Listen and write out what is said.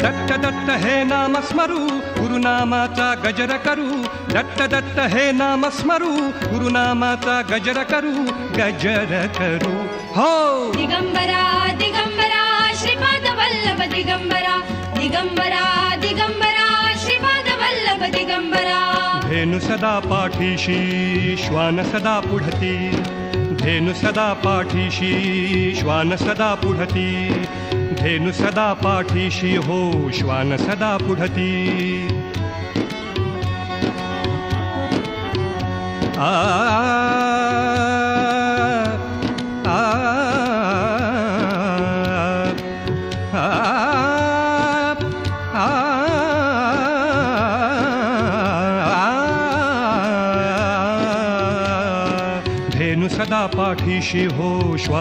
दत्त दत्त हे नाम स्मरू गुरुनामाचा गजर करू दत्त दत्त हे नाम स्मरू गुरुनामाचा गजर करू हो दिगंबरा दिगंबरा श्रीपाद वल्लभ दिगंबरा दिगंबरा दिगंबरा श्रीपाद वल्लभ दिगंबरा धेनु सदा पाठीशी श्वान सदा पुढती धेनु सदा पाठीशी श्वान सदा पुढती धेनु सदा पाठीशी हो श्वान सदा पुढती आ आ धेनु सदा पाठीशी हो श्वान